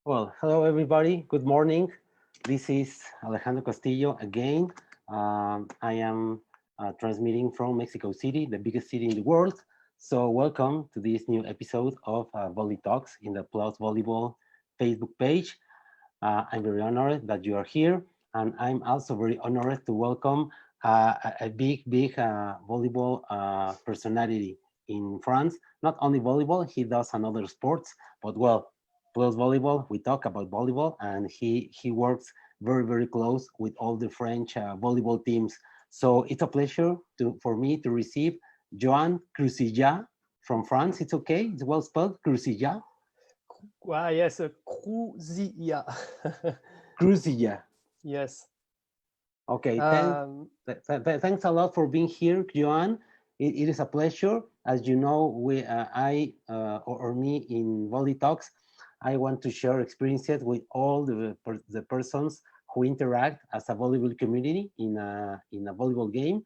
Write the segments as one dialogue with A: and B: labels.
A: Well, hello everybody. Good morning. This is Alejandro Castillo again. I am transmitting from Mexico City, the biggest city in the world. So welcome to this new episode of Volley Talks in the Plus Volleyball Facebook page. I'm very honored that you are here, and I'm also very honored to welcome a big volleyball personality in France. Not only volleyball, he does another sports, but well, plus volleyball, we talk about volleyball, and he works very close with all the French volleyball teams. So it's a pleasure for me to receive Yoan Crouzillat from France. It's okay, it's well spelled, Crouzillat.
B: Yes, Crouzillat.
A: Crouzillat.
B: Yes.
A: Okay, thanks a lot for being here, Joan. It is a pleasure. As you know, or me in Volley Talks, I want to share experiences with all the persons who interact as a volleyball community in a volleyball game.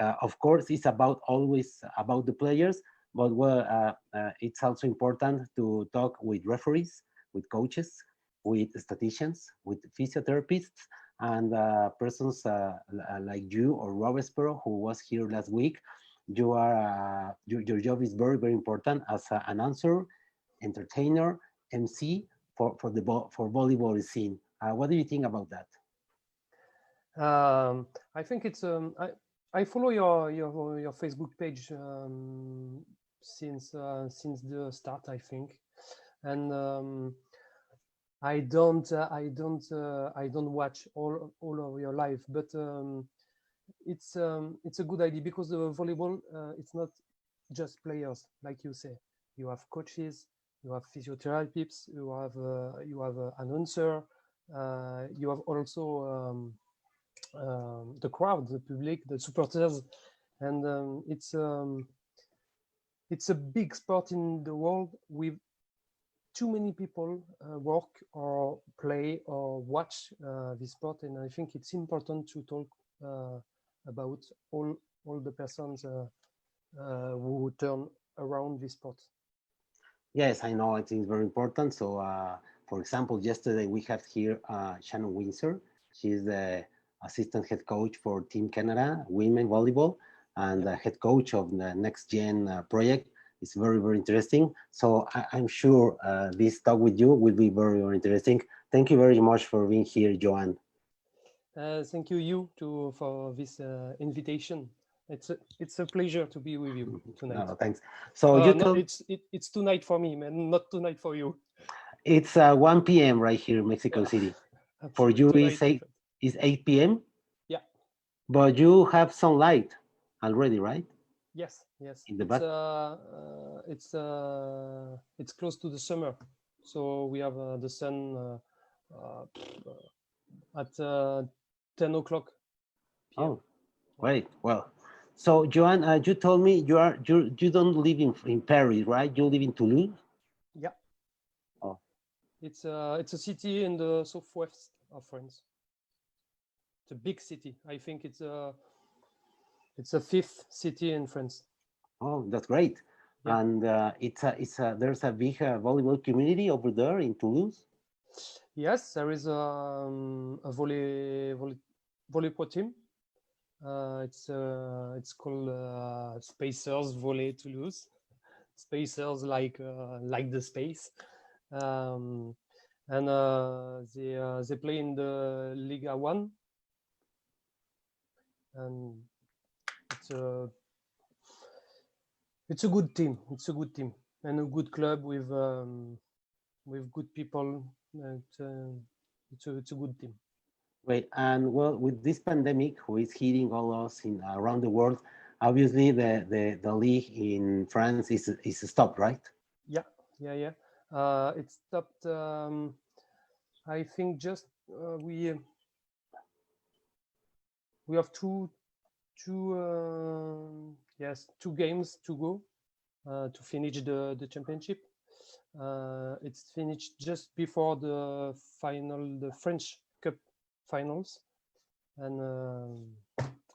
A: Of course, it's always about the players, but it's also important to talk with referees, with coaches, with statisticians, with physiotherapists, and persons like you or Robespero, who was here last week. Your job is very important as an announcer, entertainer, MC for volleyball scene. What do you think about that?
B: I think it's I follow your Facebook page since the start, I think, and I don't watch all of your live, but it's a good idea because the volleyball it's not just players, like you say. You have coaches, you have physiotherapists, you have announcer, you have also the crowd, the public, the supporters, and it's a big sport in the world with too many people work or play or watch this sport, and I think it's important to talk about all the persons who turn around this sport.
A: Yes, I know it is very important. So, for example, yesterday we have here Shannon Windsor. She's the assistant head coach for Team Canada Women Volleyball and the head coach of the Next Gen project. It's very interesting. So I'm sure this talk with you will be very interesting. Thank you very much for being here, Joan.
B: Thank you for this invitation. It's a pleasure to be with you tonight.
A: No, thanks. So
B: it's tonight for me, man, not tonight for you.
A: It's 1 p.m. right here in Mexico City. For you, it's 8 p.m.
B: Yeah.
A: But you have sunlight already, right?
B: Yes.
A: In the back.
B: It's close to the summer, so we have the sun at 10 o'clock.
A: Oh, great. Well, so Joan, you told me you don't live in Paris, right? You live in Toulouse.
B: Yeah.
A: Oh.
B: It's a city in the southwest of France. It's a big city. I think it's a fifth city in France.
A: Oh, that's great. Yeah. And there's a big volleyball community over there in Toulouse.
B: Yes, there is a volleyball team. It's called Spacers Volley Toulouse. Spacers like the space, and they play in the Liga 1, and it's a good team. It's a good team and a good club with good people. It's a good team.
A: Great. And well, with this pandemic, who is hitting all us around the world, obviously the league in France is stopped, right?
B: Yeah. It stopped. I think just we have two games to go to finish the championship. It's finished just before the French Cup finals, and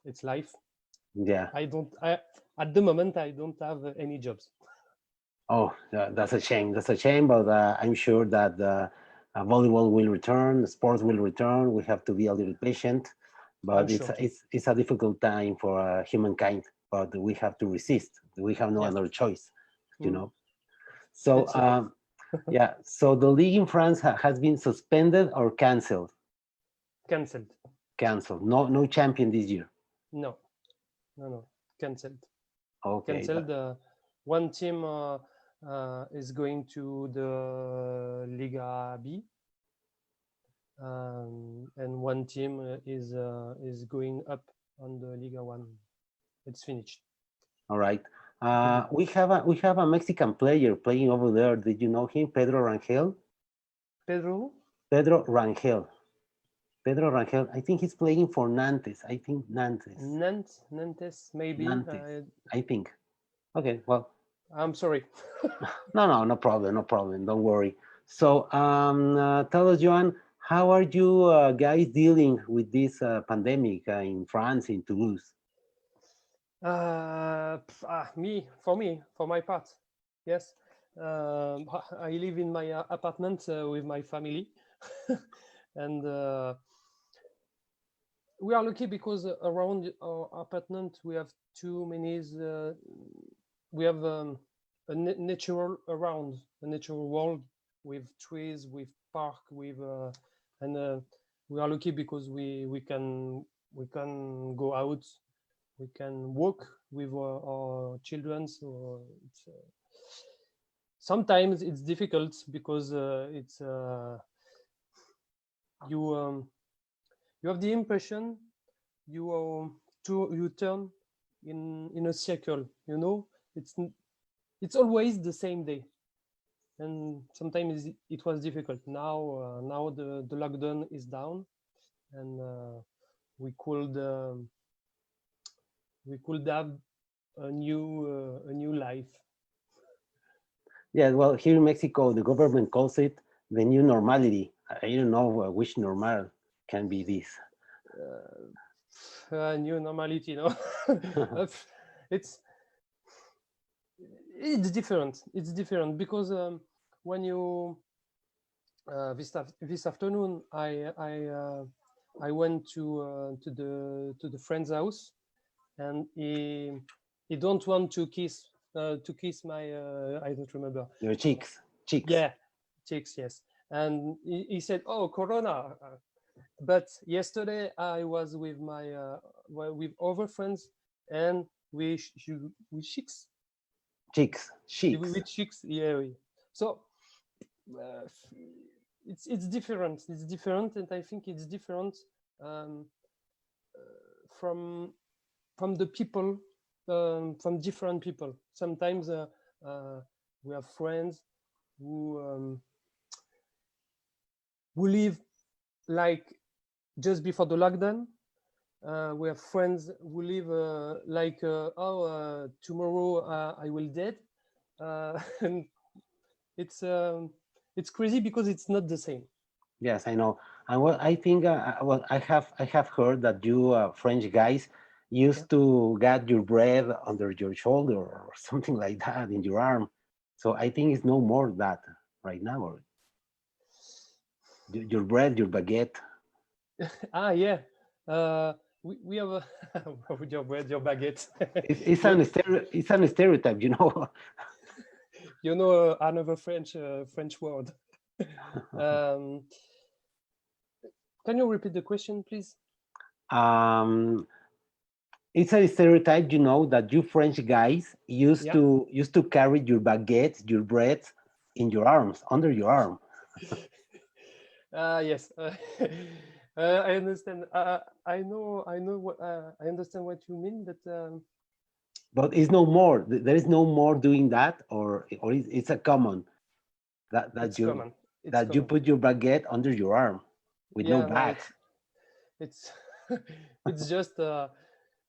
B: it's live.
A: Yeah.
B: At the moment I don't have any jobs.
A: Oh, that's a shame. That's a shame, but I'm sure that volleyball will return, sports will return. We have to be a little patient, but
B: I'm sure.
A: it's a difficult time for humankind. But we have to resist. We have no other choice, you know. So yeah, so the league in France has been suspended or canceled.
B: Cancelled.
A: Canceled. No champion this year.
B: No, cancelled.
A: Okay.
B: Cancelled. One team is going to the Liga B, and one team is going up on the Liga 1. It's finished.
A: All right. We have a Mexican player playing over there. Did you know him, Pedro Rangel?
B: Pedro
A: Rangel. Pedro Rangel. I think he's playing for Nantes. I think Nantes.
B: Nantes, maybe.
A: Nantes, I think. Okay. Well,
B: I'm sorry.
A: No problem. No problem. Don't worry. So, tell us, Joan, how are you guys dealing with this pandemic in France, in Toulouse?
B: For my part, yes. I live in my apartment with my family, and we are lucky because around our apartment we have too many. We have a natural world with trees, with park, with and we are lucky because we can go out. We can walk with our children. So sometimes it's difficult because it's you have the impression you turn in a circle. You know, it's always the same day, and sometimes it was difficult. Now the lockdown is down, and we could have a new life.
A: Yeah, well, here in Mexico, the government calls it the new normality. I don't know which normal can be this.
B: New normality, no? It's different. It's different because when you this afternoon I went to the friend's house, and he don't want to kiss my I don't remember
A: your cheeks.
B: Yeah, cheeks, yes. And he said, "Oh, Corona." But yesterday I was with my with other friends, and we cheeks.
A: Cheeks.
B: With cheeks, yeah. So it's different. It's different, and I think it's different from the people, from different people. Sometimes we have friends who live like just before the lockdown. We have friends who live like tomorrow I will dead, and it's crazy because it's not the same.
A: Yes, I know. And well, I think I have heard that you French guys used to get your bread under your shoulder or something like that in your arm. So I think it's no more that right now. Or your bread, your baguette.
B: Yeah. We have a with your bread, your baguette.
A: It's an stereotype, you know.
B: You know another French word. Can you repeat the question, please?
A: It's a stereotype, you know, that you French guys used to carry your baguette, your bread in your arms, under your arm.
B: Yes. I understand. I know what I understand what you mean,
A: but it's no more. There is no more doing that, or it's a common that
B: common.
A: You put your baguette under your arm with no bag.
B: It's it's just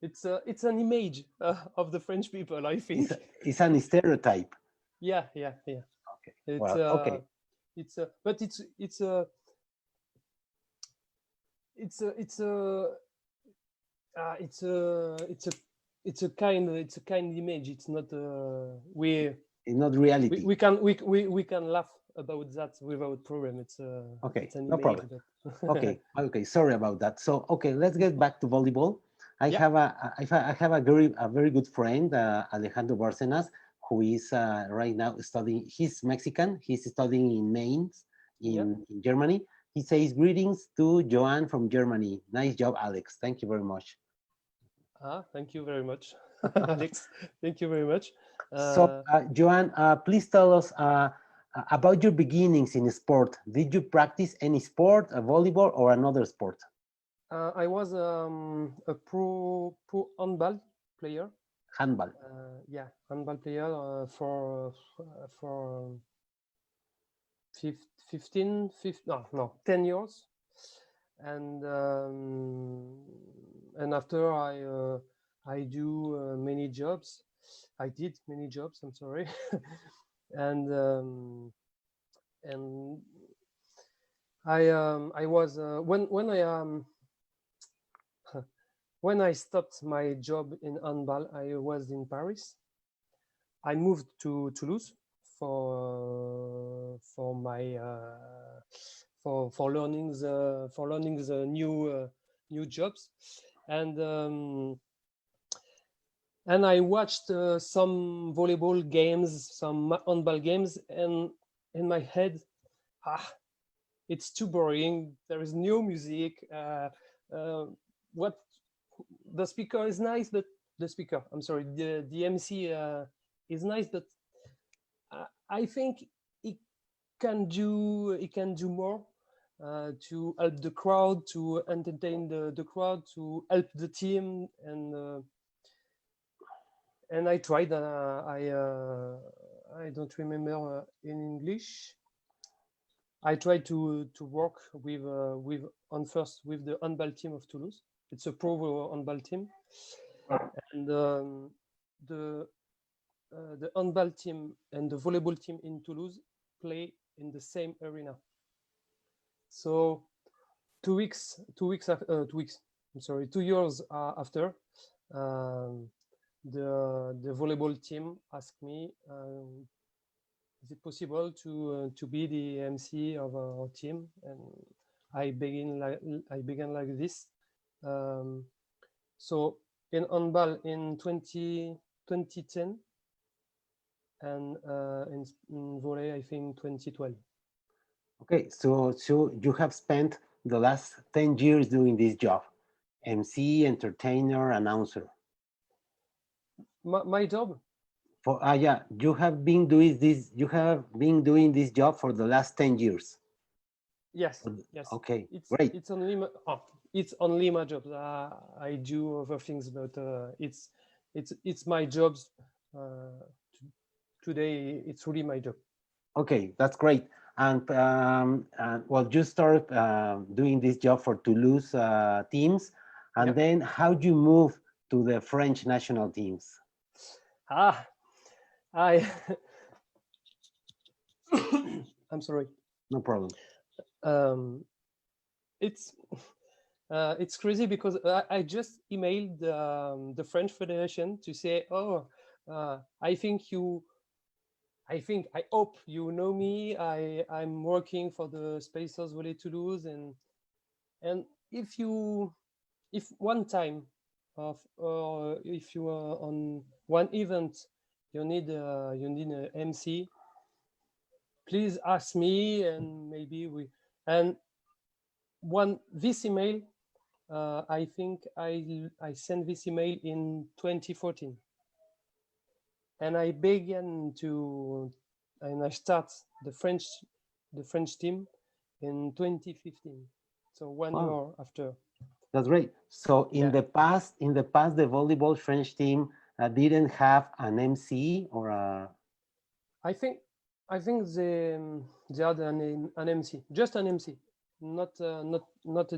B: it's an image of the French people, I think.
A: It's an stereotype.
B: Yeah.
A: Okay.
B: Okay. It's a kind image. It's not
A: It's not reality.
B: We can laugh about that without problem. It's
A: okay,
B: it's an
A: no
B: image,
A: problem.
B: but
A: Okay, sorry about that. So okay, let's get back to volleyball. I
B: Yeah.
A: have a very good friend, Alejandro Barcenas, who is right now studying. He's Mexican. He's studying in Mainz
B: Yeah.
A: in Germany. He says greetings to Joan from Germany. Nice job, Alex. Thank you very much.
B: Thank you very much, Alex. Thank you very much.
A: So, Joan, please tell us about your beginnings in sport. Did you practice any sport, a volleyball, or another sport?
B: I was a pro handball player.
A: Handball.
B: Yeah, handball player for 15, 10 years, and after I do many jobs. I did many jobs. I'm sorry, and I was when I stopped my job in handball, I was in Paris. I moved to Toulouse for my for learning the new jobs, and I watched some volleyball games, some handball games, and in my head, it's too boring. There is no music. What the speaker is nice, but the MC is nice, but I think it can do more to help the crowd, to entertain the crowd, to help the team, and I tried. I don't remember in English. I tried to work with first with the handball team of Toulouse. It's a pro handball team, and the handball team and the volleyball team in Toulouse play in the same arena. So 2 weeks. I'm sorry, 2 years after, the volleyball team asked me, is it possible to be the MC of our team? And I began like this. So in handball in 2010, and in volley, I think 2012.
A: Okay, so you have spent the last 10 years doing this job, MC, entertainer, announcer.
B: My job?
A: Yeah, you have been doing this. You have been doing this job for the last 10 years.
B: Yes. Yes.
A: Okay. Great.
B: It's only my job. I do other things, but it's my job. Today, it's really my job.
A: Okay, that's great. And well, you started doing this job for Toulouse teams, and then how do you move to the French national teams?
B: I'm sorry.
A: No problem.
B: It's crazy because I just emailed the French Federation to say, I hope you know me. I'm working for the Spacers Volley Toulouse, and if one time or if you are on one event you need an MC, please ask me, and maybe this email, I think I sent this email in 2014, and I start the French team in 2015, so 1 year after.
A: That's great. So in the past, the volleyball French team didn't have an MC or a.
B: I think they had an MC, just an MC, not a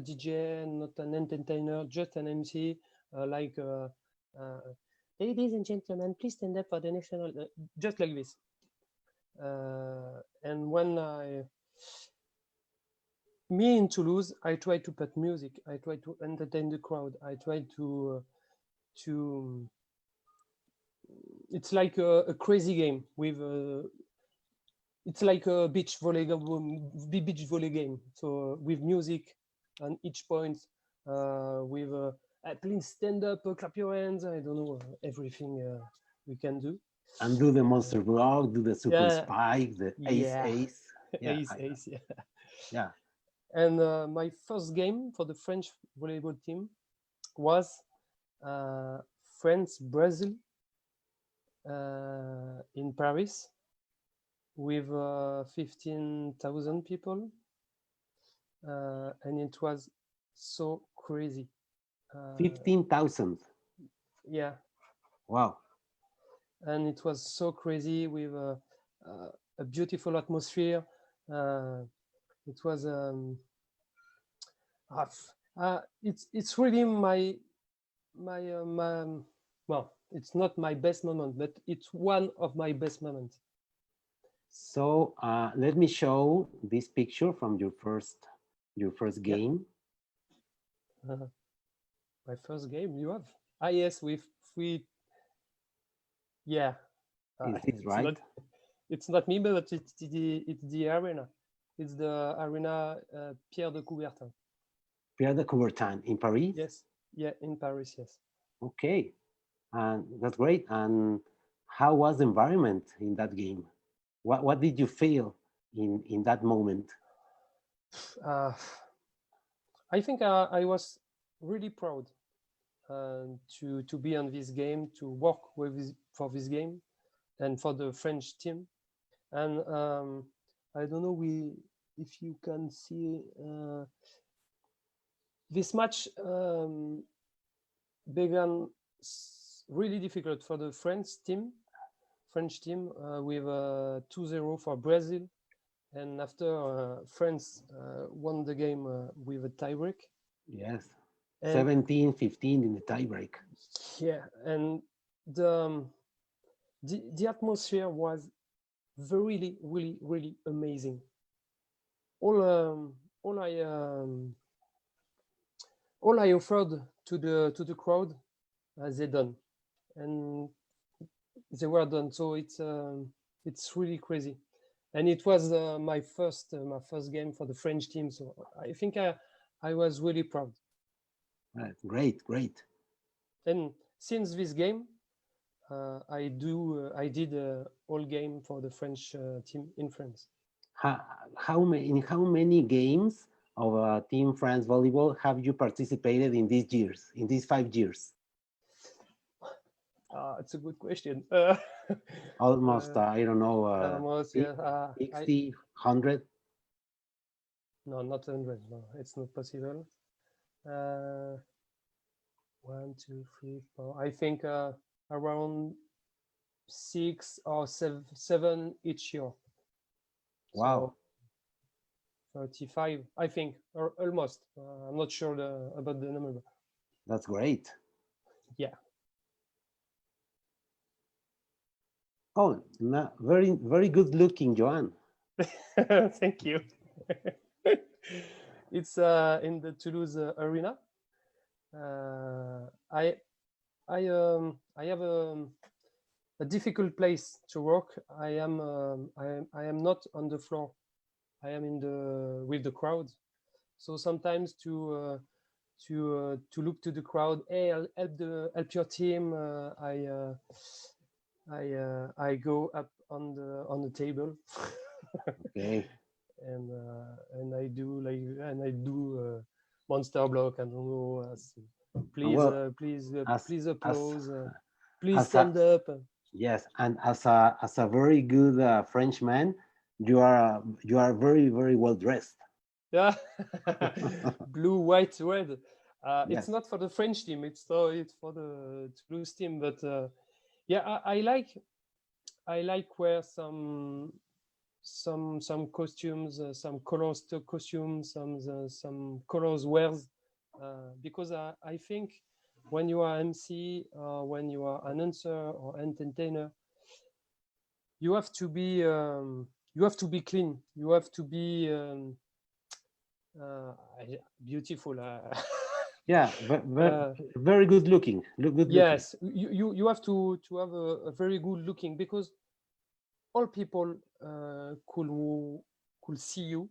B: DJ, not an entertainer, just an MC, like ladies and gentlemen, please stand up for the national, just like this. And when me in Toulouse, I try to put music, I try to entertain the crowd, I try to it's like a crazy game with it's like a beach volley game. So with music on each point, with please stand up, clap your hands. I don't know, everything we can do.
A: And do the monster block, do the super spike, the ace.
B: Yeah, ace. Yeah.
A: Yeah.
B: And my first game for the French volleyball team was France-Brazil in Paris with 15,000 people. And it was so crazy.
A: 15,000.
B: Yeah.
A: Wow.
B: And it was so crazy with a beautiful atmosphere. It was it's really my well, it's not my best moment, but it's one of my best moments.
A: So let me show this picture from your first game.
B: My first game, you have? Yes, with 3. Yeah.
A: Is this right?
B: It's not me, but it's the arena. It's the arena Pierre de Coubertin.
A: Pierre de Coubertin in Paris?
B: Yes. Yeah, in Paris, yes.
A: Okay. And that's great. And how was the environment in that game? What did you feel in that moment?
B: I think I was really proud to be on this game, to work for this game and for the French team. And I don't know if you can see this match began really difficult for the French team with 2-0 for Brazil. And after France won the game with a tiebreak.
A: Yes, 17-15 in the tiebreak.
B: Yeah, and the atmosphere was really, really, really amazing. All I offered to the crowd, they done, and they were done. So it's really crazy. And it was my first game for the French team, so I think I was really proud.
A: Right. Great.
B: And since this game, I did all game for the French team in France.
A: How many games of Team France Volleyball have you participated in these 5 years?
B: It's a good question.
A: Almost, I don't know,
B: almost,
A: 60, 100?
B: No, not 100. No, it's not possible. 1, 2, 3, 4. I think around 6 or 7 each year.
A: Wow.
B: So 35, I think, or almost. I'm not sure about the number.
A: That's great.
B: Yeah.
A: Oh, very, very good looking, Yoan.
B: Thank you. It's in the Toulouse arena. I have a difficult place to work. I am not on the floor. I am with the crowd. So sometimes to look to the crowd, hey, help your team. I go up on the table.
A: Okay.
B: And I do monster block. I don't know. Please applause. Please stand up.
A: Yes, and as a very good Frenchman, you are very, very well dressed.
B: Yeah, blue, white, red.
A: Yes.
B: It's not for the French team. It's for the Toulouse team. But yeah, I like wear some costumes, some colors to costumes, some colors wears, because I think when you are MC or when you are announcer or entertainer, you have to be clean. You have to be beautiful.
A: Yeah, very good looking. Good
B: yes, you have to have a very good looking, because all people could see you,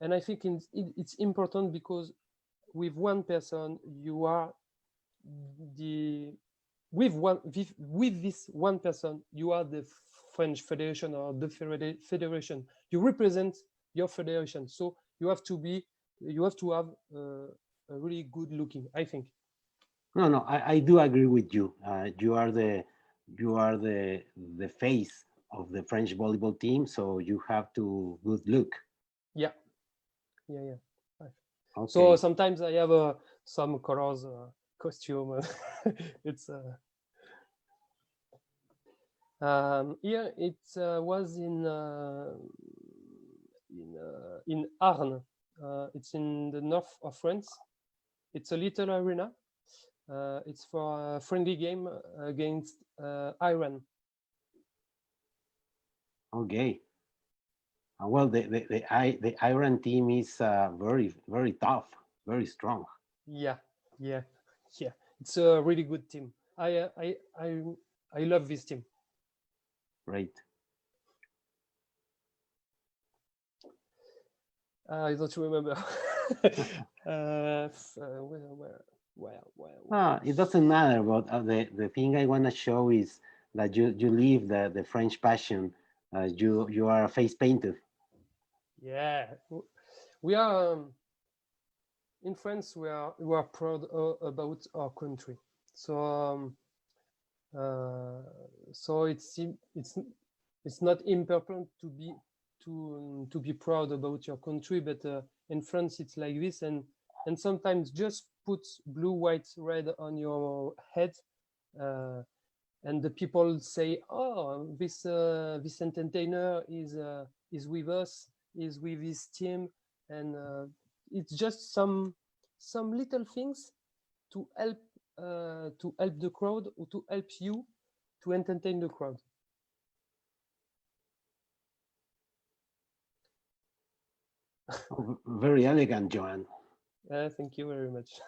B: and I think it's important, because with one person you are the with this one person you are the French Federation, or the federation. You represent your federation, so you have to have a really good looking, I think.
A: No, I do agree with you. You are the face of the French volleyball team, so you have to good look.
B: Yeah.
A: Okay.
B: So sometimes I have some colors costume. It's here it was in Arnes. It's in the north of France. It's a little arena. It's for a friendly game against Iran.
A: Okay. Well, the Iran team is very tough, very strong.
B: Yeah. It's a really good team. I love this team.
A: Great.
B: I don't remember.
A: It doesn't matter, but the thing I want to show is that you live the French passion. You are face painted.
B: Yeah, we are in France. We are proud about our country. So so it's not important to be proud about your country, but in France it's like this, and sometimes just put blue, white, red on your head, and the people say, "Oh, this entertainer is with us, is with his team," and it's just some little things to help the crowd, or to help you to entertain the crowd.
A: Very elegant, Yoan.
B: Thank you very much.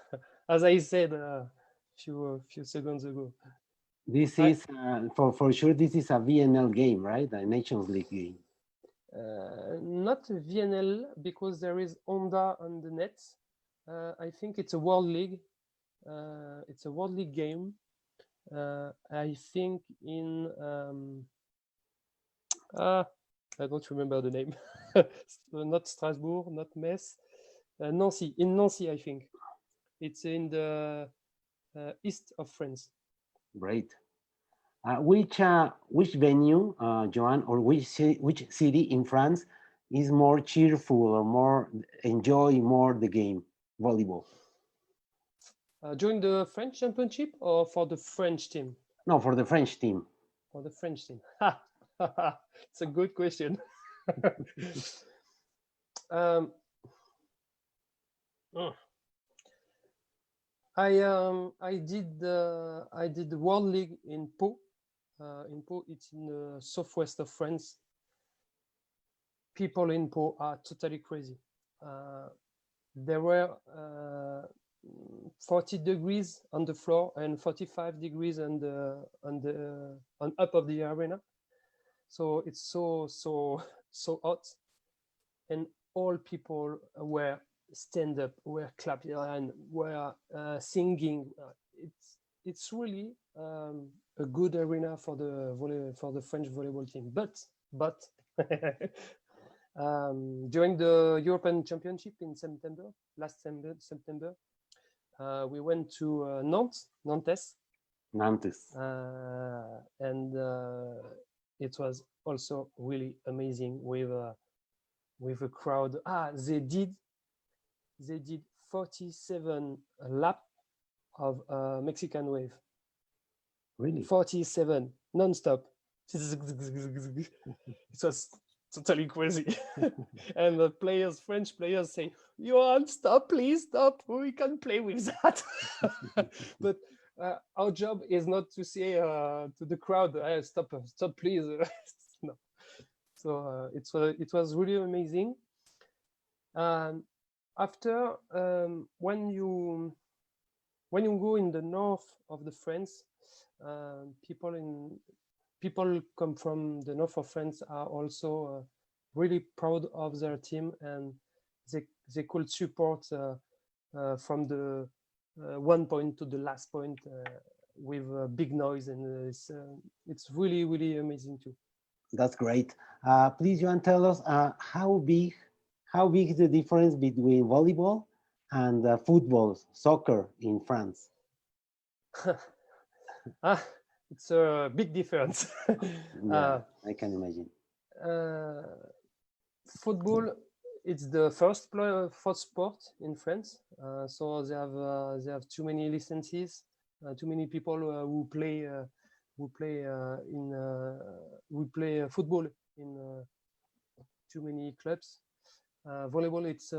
B: As I said a few seconds ago,
A: This is for sure. This is a VNL game, right? A Nations League game.
B: Not VNL, because there is Honda on the net. I think it's a World League. It's a World League game. I think in I don't remember the name. Not Strasbourg, not Metz, Nancy. In Nancy, I think it's in the east of France.
A: Great. Which venue, Joan, or which city in France is more cheerful or more enjoy more the game volleyball?
B: During the French Championship, or for the French team?
A: No, for the French team.
B: For the French team. It's a good question. I did the World League in Pau. In Pau, it's in the southwest of France. People in Pau are totally crazy. There were 40 degrees on the floor and 45 degrees on up of the arena. So it's so hot, and all people were stand up, were clapping, and were singing. It's really a good arena for the French volleyball team. But during the European Championship in last September, we went to Nantes, and it was also really amazing with a crowd. They did 47 lap of Mexican wave.
A: Really?
B: 47 non-stop. It was totally crazy. And the French players say, "Yoan, stop, please stop. We can't play with that." But our job is not to say to the crowd, "Stop, please." No. So it was really amazing. after when you go in the north of the France, people come from the north of France are also really proud of their team, and they could support from the 1 point to the last point with big noise, and it's really amazing too.
A: That's great. Please, Yoan, tell us how big is the difference between volleyball and football, soccer in France?
B: It's a big difference.
A: Yeah, I can imagine.
B: Football, it's the first sport in France, so they have too many licenses, too many people who play football in too many clubs. Volleyball, it's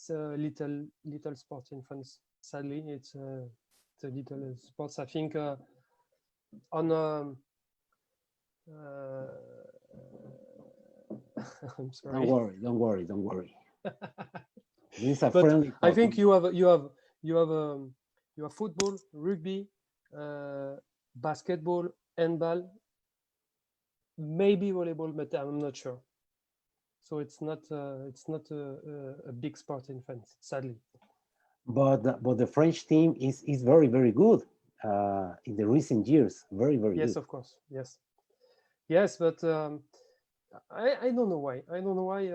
B: a little sport in France. Sadly, it's a little sport. I think on I'm sorry.
A: Don't worry. This is a
B: but
A: friendly
B: I think you have football, rugby, basketball, handball, maybe volleyball, but I'm not sure. So it's not a big sport in France, sadly.
A: But the French team is very good in the recent years. Very good.
B: Yes, of course. Yes, but I don't know why. I don't know why.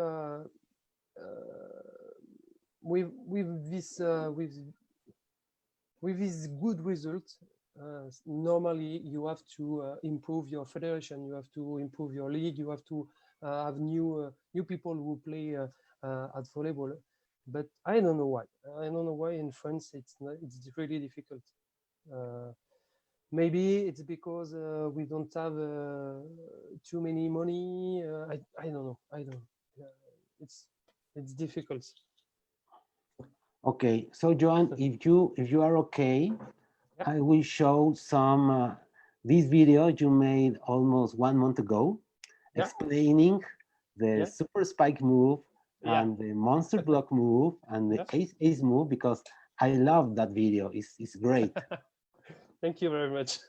B: With this good result, normally you have to improve your federation. You have to improve your league. You have to have new people who play at volleyball. But I don't know why. I don't know why in France it's really difficult. Maybe it's because we don't have too many money. I don't know. It's difficult.
A: Okay, so Yoan, if you are okay, yeah. I will show some this video you made almost 1 month ago, yeah. Explaining the super spike move and the monster block move and the ace move, because I love that video. It's great.
B: Thank you very much.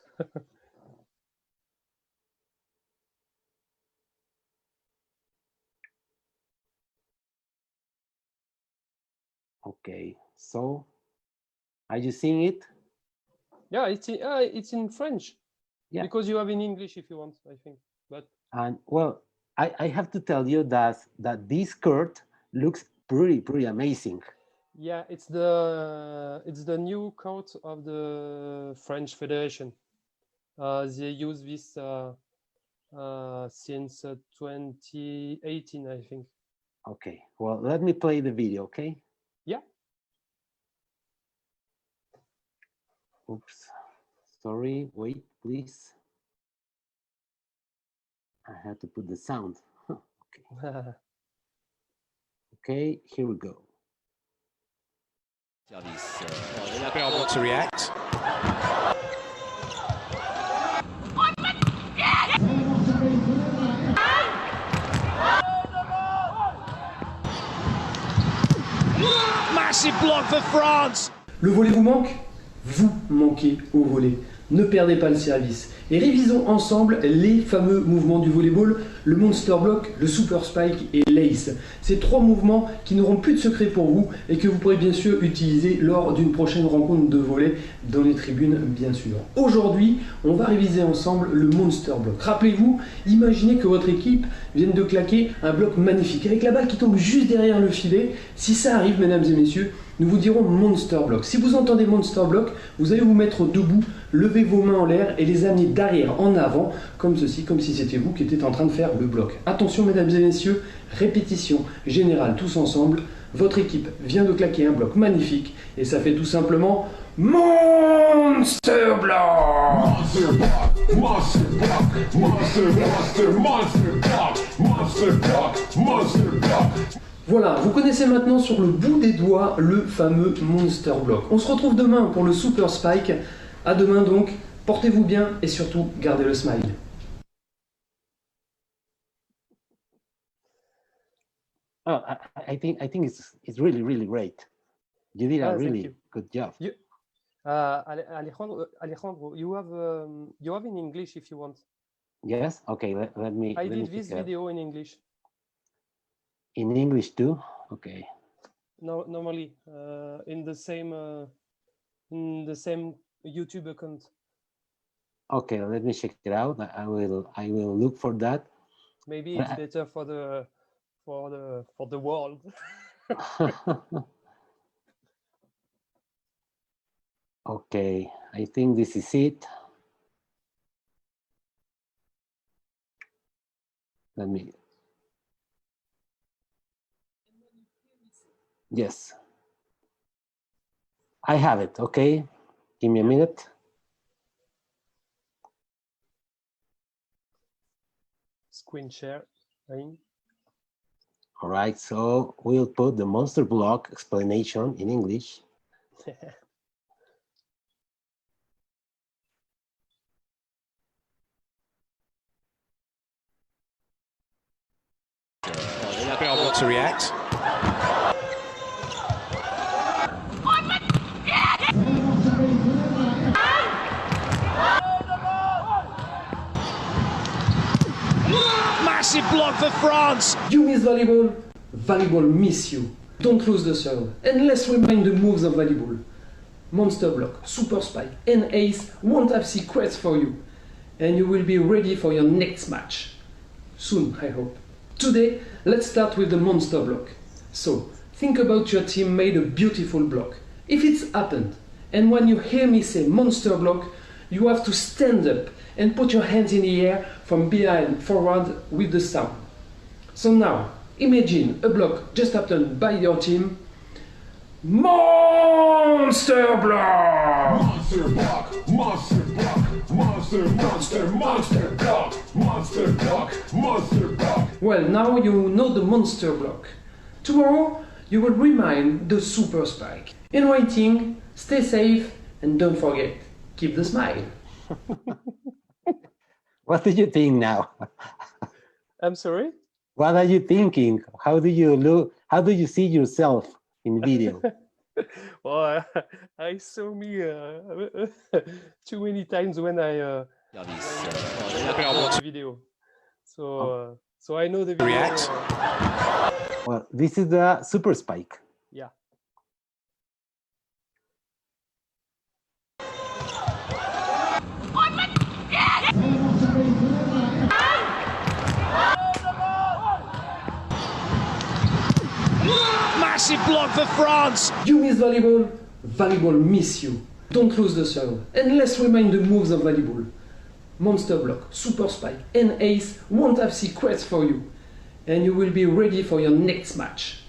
A: Okay, so are you seeing it?
B: Yeah, it's in French. Yeah, because you have in English if you want, I think. But
A: well, I have to tell you that this court looks pretty amazing.
B: Yeah, it's the new court of the French Federation. They use this since 2018, I think.
A: Okay, well, let me play the video, okay?
B: Yeah.
A: Oops, sorry, wait, please. I had to put the sound. Okay. Okay, here we go.
C: I want to react. Massive block for France.
D: Le volley vous manque? Vous manquez au volley. Ne perdez pas le service. Et révisons ensemble les fameux mouvements du volleyball, le monster block, le super spike et l'ace. Ces 3 mouvements qui n'auront plus de secret pour vous et que vous pourrez bien sûr utiliser lors d'une prochaine rencontre de volley dans les tribunes, bien sûr. Aujourd'hui, on va réviser ensemble le monster block. Rappelez-vous, imaginez que votre équipe vienne de claquer un bloc magnifique avec la balle qui tombe juste derrière le filet. Si ça arrive, mesdames et messieurs, nous vous dirons monster block. Si vous entendez monster block, vous allez vous mettre debout, lever vos mains en l'air et les amener d'arrière en avant, comme ceci, comme si c'était vous qui étiez en train de faire le bloc. Attention mesdames et messieurs, répétition générale tous ensemble. Votre équipe vient de claquer un bloc magnifique et ça fait tout simplement monster block. Monster block, monster block, monster block. Voilà, vous connaissez maintenant sur le bout des doigts le fameux monster block. On se retrouve demain pour le super spike. À demain donc, portez-vous bien et surtout gardez le smile.
A: Oh, I think it's really, really great. You did a really good job.
B: Alejandro, you have in English if you want.
A: Yes. Okay. Let me.
B: I did this video in English.
A: In English too. Okay.
B: No, normally in the same YouTube account.
A: Okay, let me check it out. I will look for that.
B: Maybe it's better for the world.
A: Okay, I think this is it. Let me. Yes. I have it. Okay. Give me a minute.
B: Screen share.
A: All right, so we'll put the monster block explanation in English.
C: I want to react. Massive block for France.
D: You miss volleyball, volleyball miss you. Don't lose the serve, and let's remind the moves of volleyball. Monster block, super spike, and ace won't have secrets for you, and you will be ready for your next match. Soon, I hope. Today, let's start with the monster block. So, think about your team made a beautiful block. If it's happened, and when you hear me say monster block, you have to stand up and put your hands in the air from behind forward with the sound. So now, imagine a block just happened by your team. Monster block!
E: Monster block! Monster block! Monster, monster, monster block! Monster block! Monster block!
D: Well, now you know the monster block. Tomorrow, you will remind the super spike. In waiting, stay safe and don't forget, keep the smile.
A: What do you think now?
B: I'm sorry?
A: What are you thinking? How do you look? How do you see yourself in video?
B: Well, I saw me too many times when I watch the video. So so I know the video.
C: React.
A: Well, this is the super spike.
B: Yeah.
C: Massive block for France.
D: You miss volleyball, volleyball miss you. Don't lose the serve, and let's remind the moves of volleyball. Monster block, super spike, and ace won't have secrets for you, and you will be ready for your next match.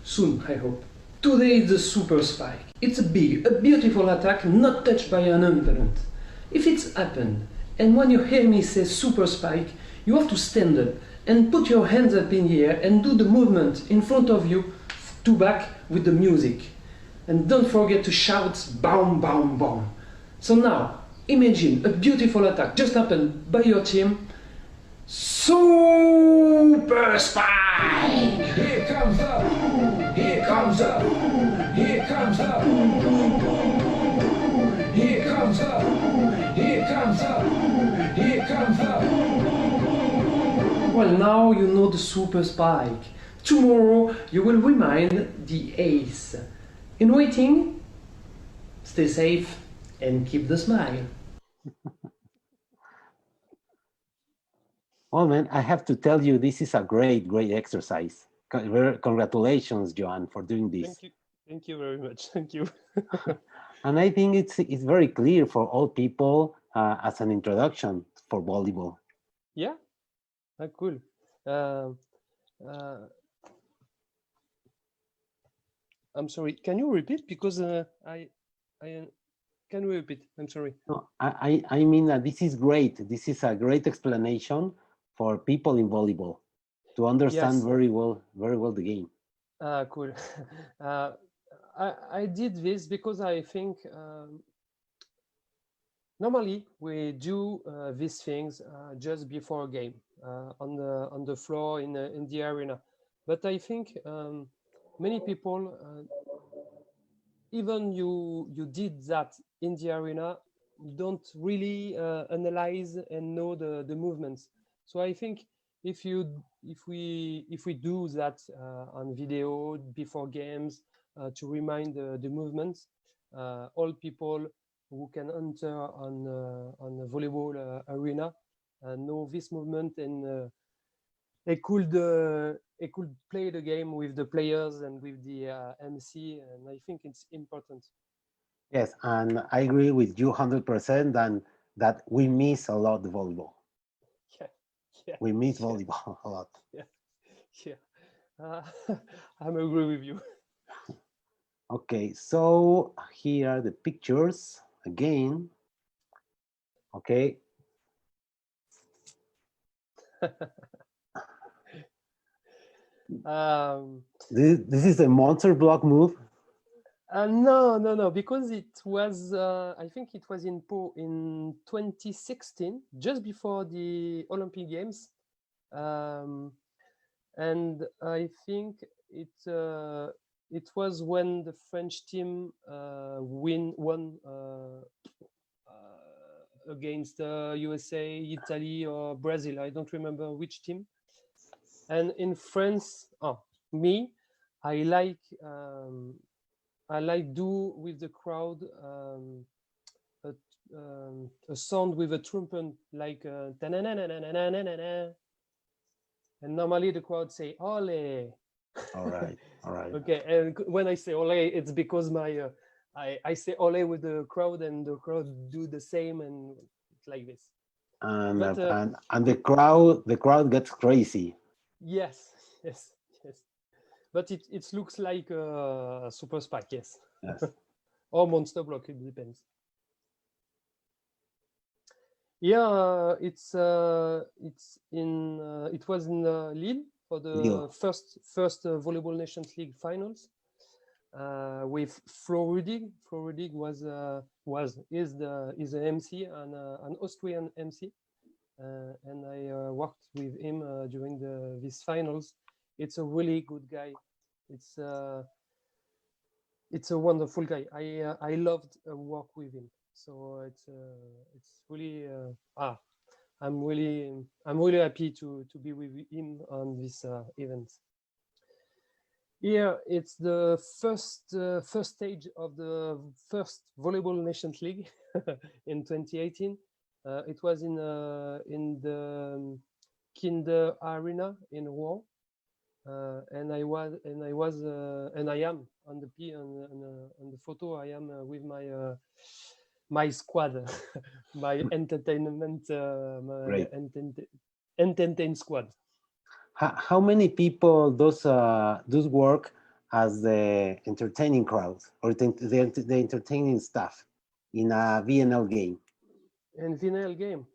D: Soon, I hope. Today is the super spike. It's a beautiful attack not touched by an opponent. If it's happened, and when you hear me say super spike, you have to stand up and put your hands up in the air and do the movement in front of you to back with the music. And don't forget to shout boom, boom, boom. So now, imagine a beautiful attack just happened by your team. Super spike!
E: Here comes the, here comes the, here comes the, here comes the, here comes the, here comes the.
D: Well, now you know the super spike. Tomorrow you will remind the ace. In waiting, stay safe and keep the smile.
A: Well, man, I have to tell you, this is a great, great exercise. Congratulations, Yoan, for doing this.
B: Thank you very much. Thank you.
A: And I think it's very clear for all people as an introduction for volleyball.
B: Yeah, cool. I'm sorry. Can you repeat? Because can you repeat? I'm sorry.
A: No, I mean that this is great. This is a great explanation for people in volleyball to understand very well the game.
B: Cool. I did this because I think normally we do these things just before a game on the floor in the arena. But I think many people, even you did that in the arena, don't really analyze and know the movements. So I think if we do that on video before games to remind the movements, all people who can enter on the volleyball arena know this movement, and they could play the game with the players and with the MC, and I think it's important.
A: Yes, and I agree with you 100% and that we miss a lot the volleyball.
B: Yeah, yeah.
A: We miss volleyball a lot.
B: Yeah, yeah. I'm agree with you.
A: Okay, so here are the pictures again. Okay. This is a monster block move.
B: No, because it was, I think it was in Po in 2016, just before the Olympic Games. And I think it was when the French team won against USA, Italy, or Brazil. I don't remember which team. And in France, I like do with the crowd a sound with a trumpet, like and normally the crowd say "Ole."
A: All right, all right.
B: Okay, and when I say "Ole," it's because my I say "Ole" with the crowd, and the crowd do the same, and it's like this.
A: And
B: But,
A: and the crowd gets crazy.
B: Yes. But it looks like a super spike, yes.
A: Yes.
B: Or monster block, it depends. Yeah, it was in Lille for the first Volleyball Nations League finals with Flo Rudig. Flo Rudig is the MC and an Austrian MC, and I worked with him during these finals. It's a really good guy. It's a wonderful guy. I loved work with him. So it's really I'm really happy to be with him on this event. Here it's the first stage of the first Volleyball Nations League in 2018. It was in the Kinder Arena in Rouen. And I am on the photo. I am with my squad, my entertainment, entertain squad.
A: How many people does work as the entertaining crowd or the entertaining staff in a VNL game?
B: In VNL game,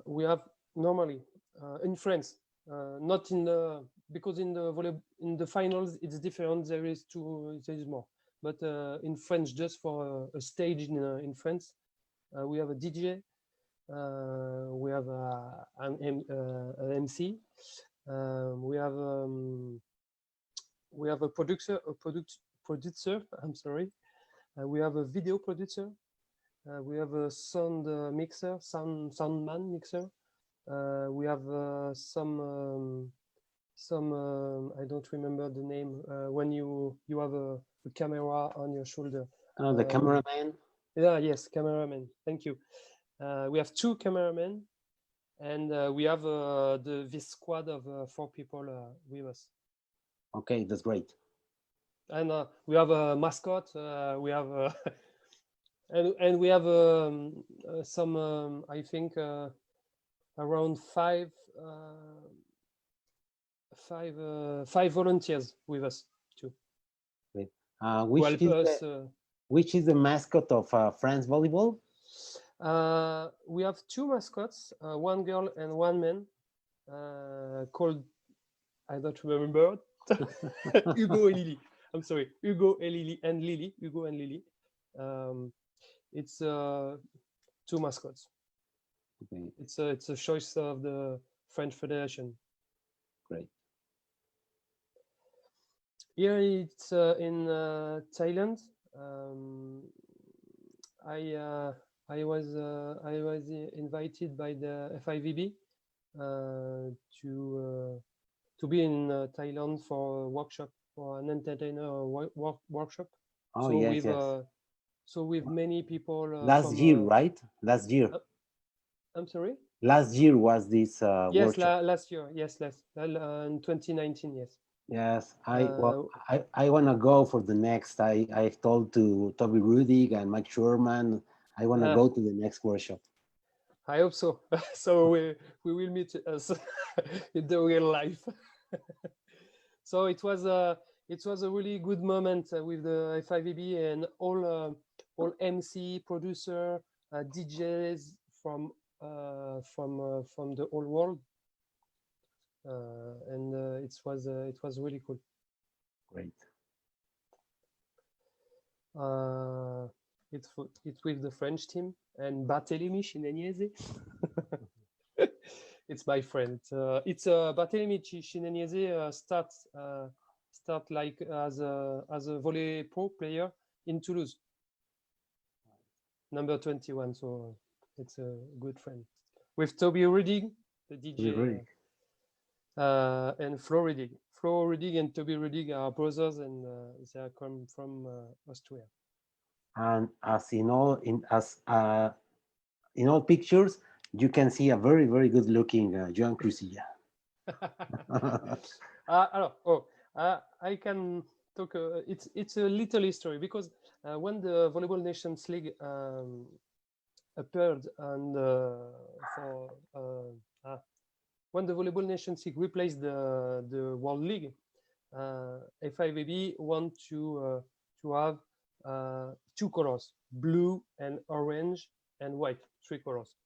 B: we have normally in France. Not in the because in the finals it's different. There is more, but in French, just for a stage in France, we have a DJ, we have an MC, we have a producer. I'm sorry. We have a video producer. We have a sound mixer, soundman mixer. We have some I don't remember the name when you have a camera on your shoulder.
A: The cameraman.
B: Yes, cameraman. Thank you. We have 2 cameramen, and we have this squad of 4 people with us.
A: Okay, that's great.
B: And we have a mascot. We have and we have some I think. Around five volunteers with us too.
A: Great. Which is the mascot of France Volleyball?
B: We have 2 mascots, one girl and one man, called, I don't remember, Hugo and Lily. I'm sorry, Hugo and Lily. Hugo and Lily. It's 2 mascots. Okay. It's a choice of the French Federation.
A: Great.
B: Here it's in Thailand. I was invited by the FIVB to be in Thailand for a workshop, for an entertainer workshop.
A: Oh,
B: so
A: yes,
B: with so with many people
A: last year, right? Last year.
B: I'm sorry?
A: Last year was this
B: yes,
A: workshop.
B: last year. Yes, in 2019, yes.
A: Yes, I want to go for the next. I've told to Toby Rudig and Mike Sherman, I want to go to the next workshop.
B: I hope so. So we will meet us in the real life. So it was a really good moment with the FIVB and all MC, producer, DJs from the whole world, and it was really cool.
A: Great.
B: It's with the French team and Barthélemy Chinaniese. It's my friend. It's Barthélemy Chinaniese start like as a volley pro player in Toulouse, number 21. So it's a good friend. With Toby Rudig, the DJ, and Flo Rudig. Flo Rudig and Toby Rudig are brothers, and they come from Austria.
A: And as in all pictures, you can see a very, very good looking Yoan Crouzillat.
B: I can talk. It's a little history, because when the Volleyball Nations League appeared, and when the Volleyball Nations League replaced the World League, FIVB want to have 2 colors, blue and orange and white, 3 colors.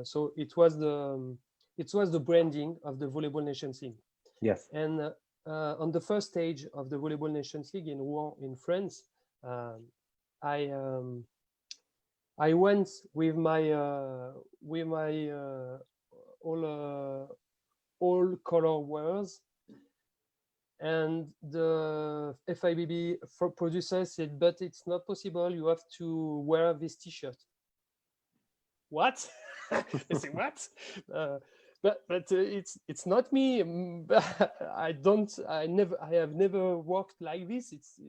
B: So it was the branding of the Volleyball Nations League.
A: Yes.
B: And on the first stage of the Volleyball Nations League in France, I went with my all color wears, and the FIVB producer said, but it's not possible, you have to wear this t-shirt. What? I said, what? But it's not me. I have never worked like this. It's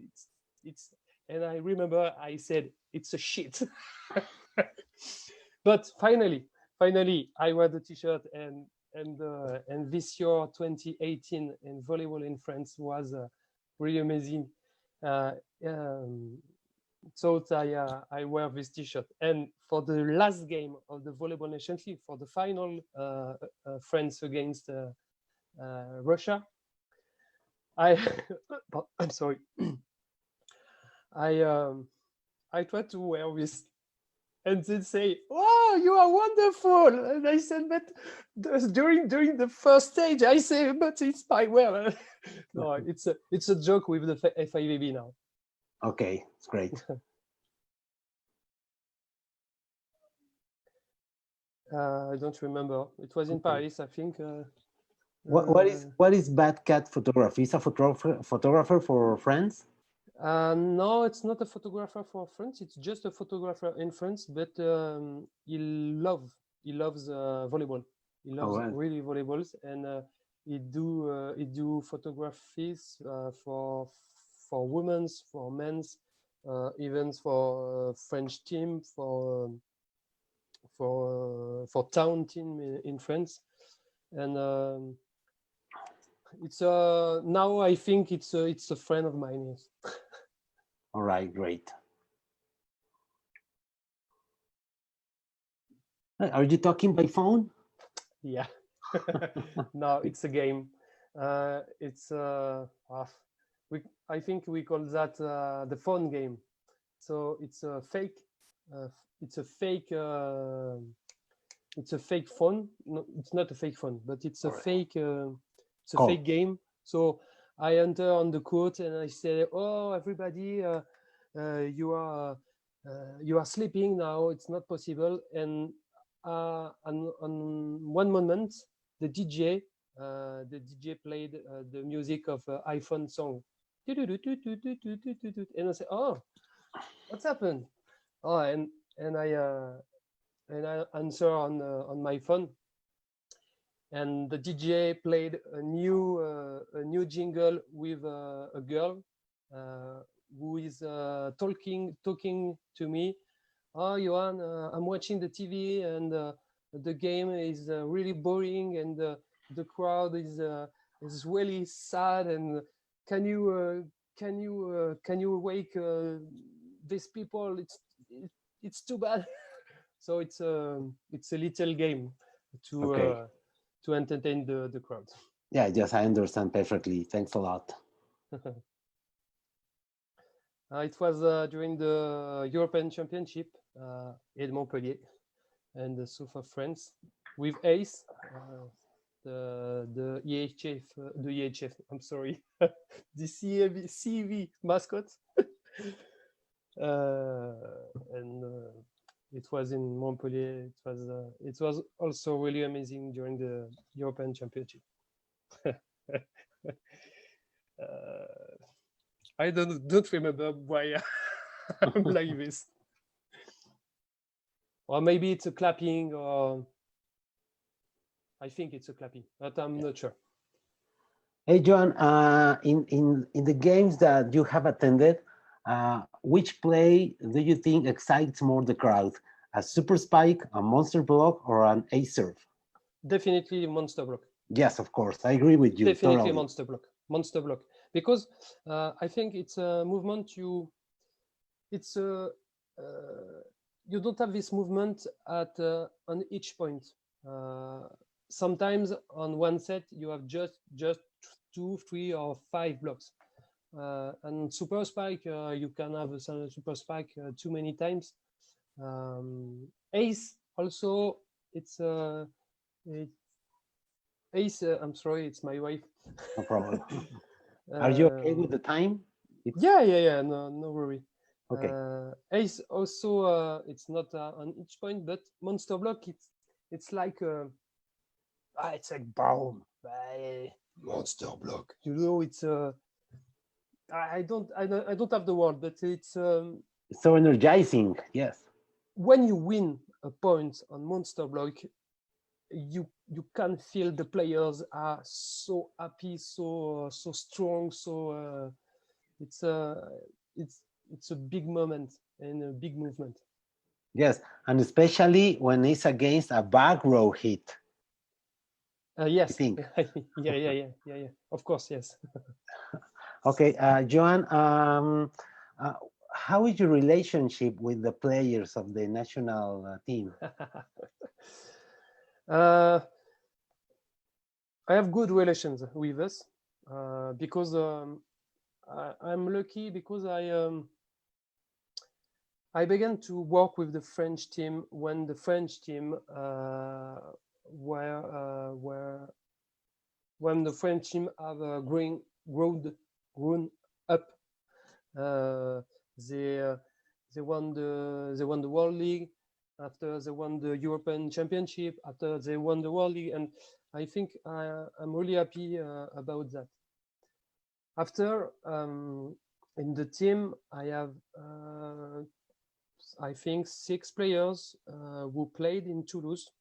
B: and I remember I said it's a shit. But finally I wear the t-shirt, and this year 2018 in volleyball in France was really amazing. So I wear this t-shirt, and for the last game of the Volleyball Nations League, for the final, France against Russia, I'm sorry. I tried to wear this, and they say, "Oh, you are wonderful!" And I said, "But during the first stage, I say, but it's my wear." No, it's a joke with the FIVB now.
A: Okay, it's great.
B: I don't remember. It was in Paris, I think.
A: What is Bad Cat Photography? Is a photographer for France?
B: No, it's not a photographer for France. It's just a photographer in France, but he loves volleyball. He loves really volleyballs, and he do photographies for women's, for men's, events, for French team, for town team in France, and it's now I think it's a friend of mine. Yes.
A: All right, great. Are you talking by phone?
B: Yeah. No, it's a game. It's I think we call that the phone game. So it's a fake. It's a fake phone. No, it's not a fake phone, but it's a fake. It's a fake game. So I enter on the court and I say, "Oh, everybody, you are sleeping now. It's not possible." And on one moment, the DJ the DJ played the music of iPhone song. And I said, "Oh, what's happened?" Oh, and I answer on my phone, and the DJ played a new jingle with a girl who is talking to me. "Oh, Yoan, I'm watching the TV, and the game is really boring, and the crowd is really sad. And can you wake these people? It's too bad." So it's a little game to entertain the crowd.
A: Yeah, yes, I understand perfectly. Thanks a lot.
B: It was during the European Championship in Montpellier and the south of France with Ace, the EHF. I'm sorry, the CEV mascot, and it was in Montpellier. It was also really amazing during the European Championship. I don't remember why I'm like this. Or maybe it's a clapping, or I think it's a clapping, but I'm not sure.
A: Hey, John, in the games that you have attended, which play do you think excites more the crowd? A super spike, a monster block, or an ace serve?
B: Definitely monster block.
A: Yes, of course. I agree with you.
B: Definitely
A: totally.
B: Monster block. Because I think it's a movement you don't have this movement at on each point. Sometimes on one set you have just 2, 3, or 5 blocks. And super spike, you can have a super spike too many times. Ace also, it's Ace. I'm sorry, it's my wife.
A: No problem. Are you okay with the time?
B: Yeah. No worry.
A: Okay.
B: Ace also, it's not on each point, but monster block, it's like it's like boom.
E: Monster block.
B: You know, it's I don't have the word, but it's
A: so energizing. Yes.
B: When you win a point on monster block, you can feel the players are so happy, so strong. So it's a big moment and a big movement.
A: Yes, and especially when it's against a back row hit.
B: Yes.
A: I think.
B: Yeah. Of course, yes.
A: Okay, Joan, how is your relationship with the players of the national team?
B: I have good relations with us because I'm lucky because I began to work with the French team when the French team when the French team have grown up. They won the World League. After they won the European Championship, after they won the World League, and I think I'm really happy about that. After in the team, I have I think 6 players who played in Toulouse.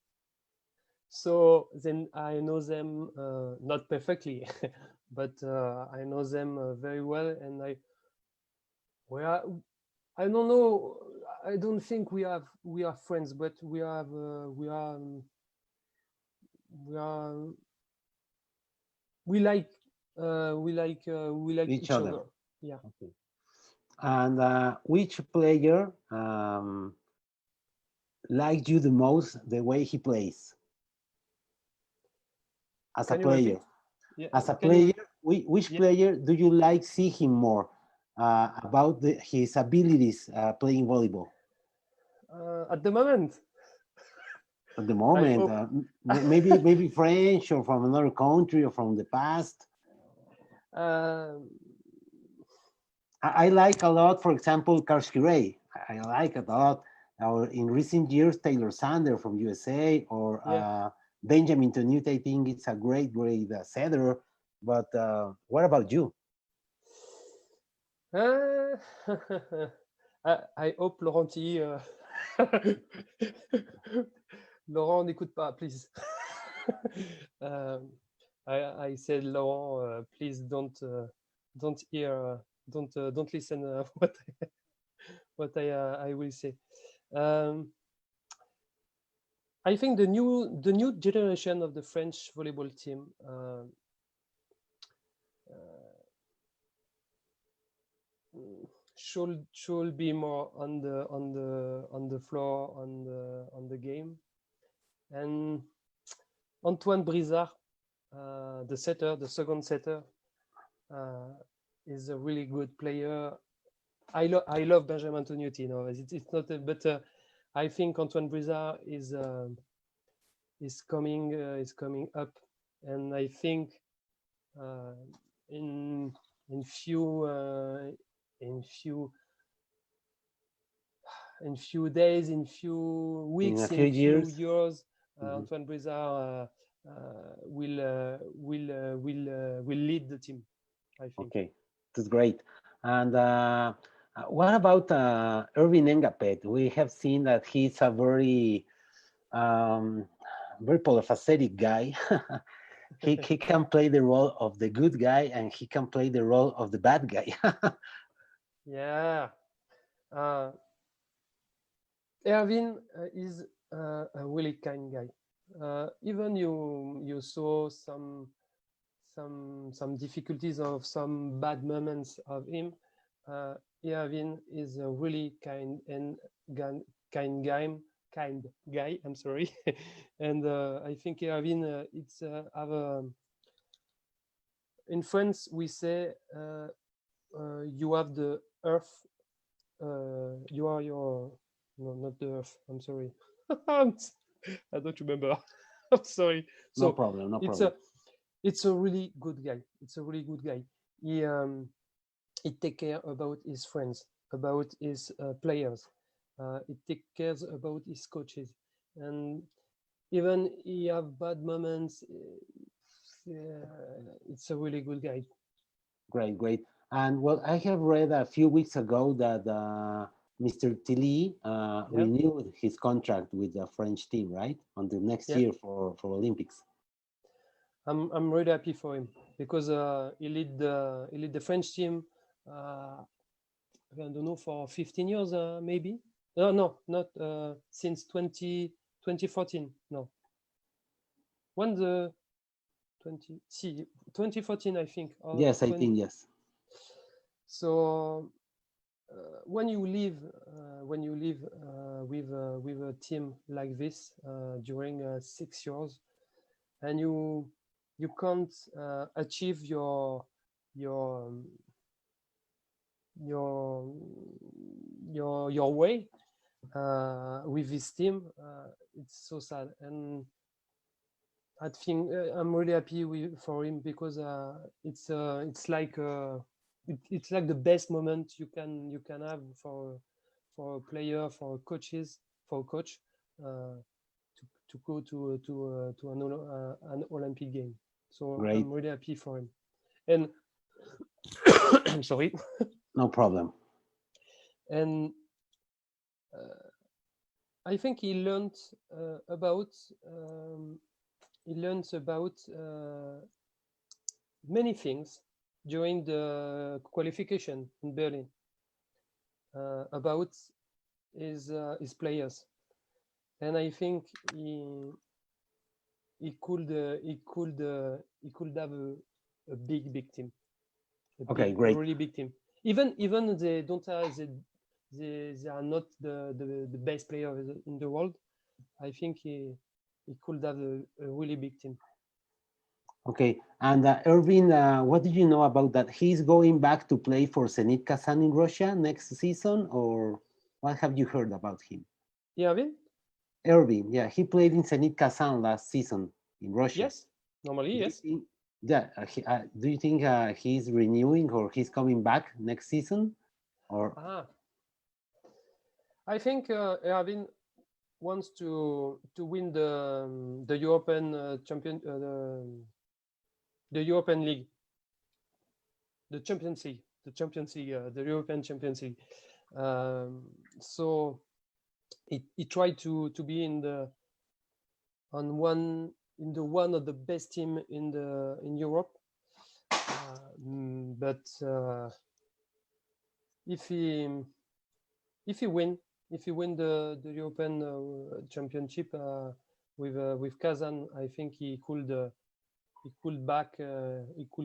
B: So then I know them not perfectly, but I know them very well, and I don't know. I don't think we are friends, but we like each other. Yeah.
A: Okay. And which player liked you the most the way he plays? As a player, which player do you like see him more about his abilities playing volleyball?
B: At the moment.
A: At the moment, maybe French or from another country or from the past. I like a lot, for example, Karski-Ray. I like it a lot. Or in recent years, Taylor Sander from USA, or Benjamin Tonute, I think it's a great setter. But what about you?
B: I hope Laurenti. Laurent, n'écoute pas, please. I said, Laurent, please don't hear, don't listen what I will say. I think the new generation of the French volleyball team should be more on the floor, on the game. And Antoine Brizard, the second setter, is a really good player. I love Benjamin Tonute, you know, it's not, but I think Antoine Brizard is coming up, and I think in few days, in few weeks,
A: in a few years,
B: years, Antoine Brizard will lead the team, I think.
A: Okay, that's great. And what about Erwin Engapet? We have seen that he's a very polyphacetic guy. he can play the role of the good guy, and he can play the role of the bad guy.
B: Yeah. Erwin is a really kind guy. Even you saw some difficulties of some bad moments of him. Erwin is a really kind guy. I'm sorry, and I think Erwin, it's in France we say you have the earth. You are your no, not the earth. I'm sorry. I don't remember. I'm sorry.
A: No problem.
B: It's a really good guy. He take care about his friends, about his players. He take cares about his coaches, and even he have bad moments. It's a really good guy.
A: Great. And well, I have read a few weeks ago that Mr. Tilly renewed his contract with the French team, right? Until next year for Olympics.
B: I'm really happy for him because he lead the French team. I don't know, for 15 years maybe. No, not since 2014. No. When the 2014, I think.
A: Yes, I think yes.
B: So when you live with a team like this during 6 years, and you can't achieve your way with this team, it's so sad. And I think I'm really happy for him because it's like the best moment you can have for a player, for coaches, for a coach to go to an Olympic game. So
A: Great.
B: I'm really happy for him. And I'm sorry.
A: No problem.
B: And I think he learned about many things during the qualification in Berlin about his players, and I think he could have a big team.
A: Great.
B: Really big team. Even they don't have they are not the best player in the world. I think he could have a really big team.
A: Okay, and Erwin, what did you know about that? He's going back to play for Zenit Kazan in Russia next season, or what have you heard about him? Erwin, yeah, he played in Zenit Kazan last season in Russia.
B: Yes, normally, yes.
A: Do you think he's renewing or he's coming back next season? Or
B: I think Erwin wants to win the European the European League, the Champions League, the European Champions League. So he tried to be in one of the best team in Europe. But if he win the European Championship with Kazan, I think he could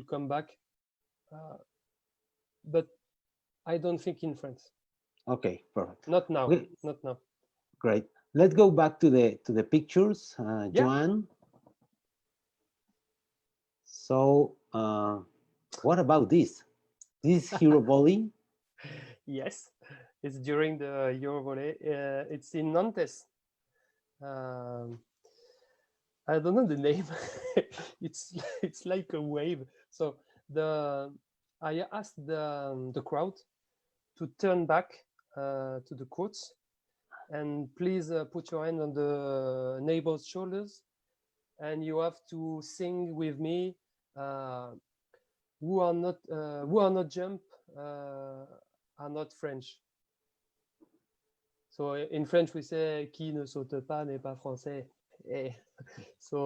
B: come back. But I don't think in France.
A: Okay, perfect.
B: Not now.
A: Okay.
B: Not now.
A: Great. Let's go back to the pictures,
B: Yeah.
A: Yoan. So, what about this? This is Hero Volley?
B: Yes, it's during the Euro Volley. It's in Nantes. I don't know the name. it's like a wave. So I asked the crowd to turn back to the courts and please put your hand on the neighbor's shoulders, and you have to sing with me. Who are not jump are not French. So in French we say qui ne saute pas n'est pas français. So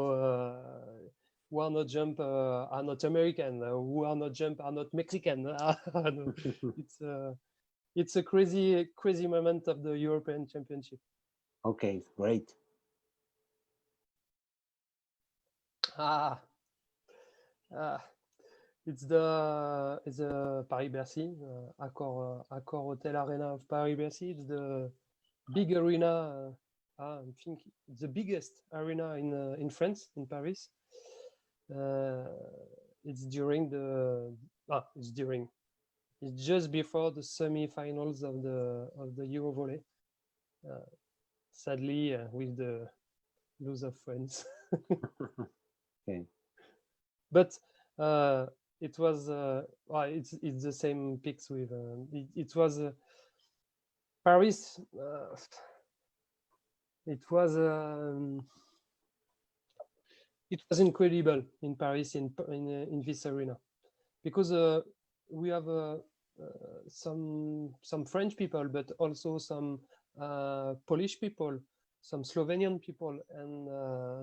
B: who are not jump are not American. Who are not jump are not Mexican. It's a crazy moment of the European Championship.
A: Okay, great.
B: It's the Paris-Bercy, Accor Hotel Arena of Paris-Bercy. It's the big arena. I think it's the biggest arena in France, in Paris. It's just before the semi-finals of the Euro Volley. Sadly, with the lose of France.
A: Okay.
B: But it was it's the same pics with it was Paris. It was incredible in Paris in this arena, because we have some French people, but also some Polish people, some Slovenian people, and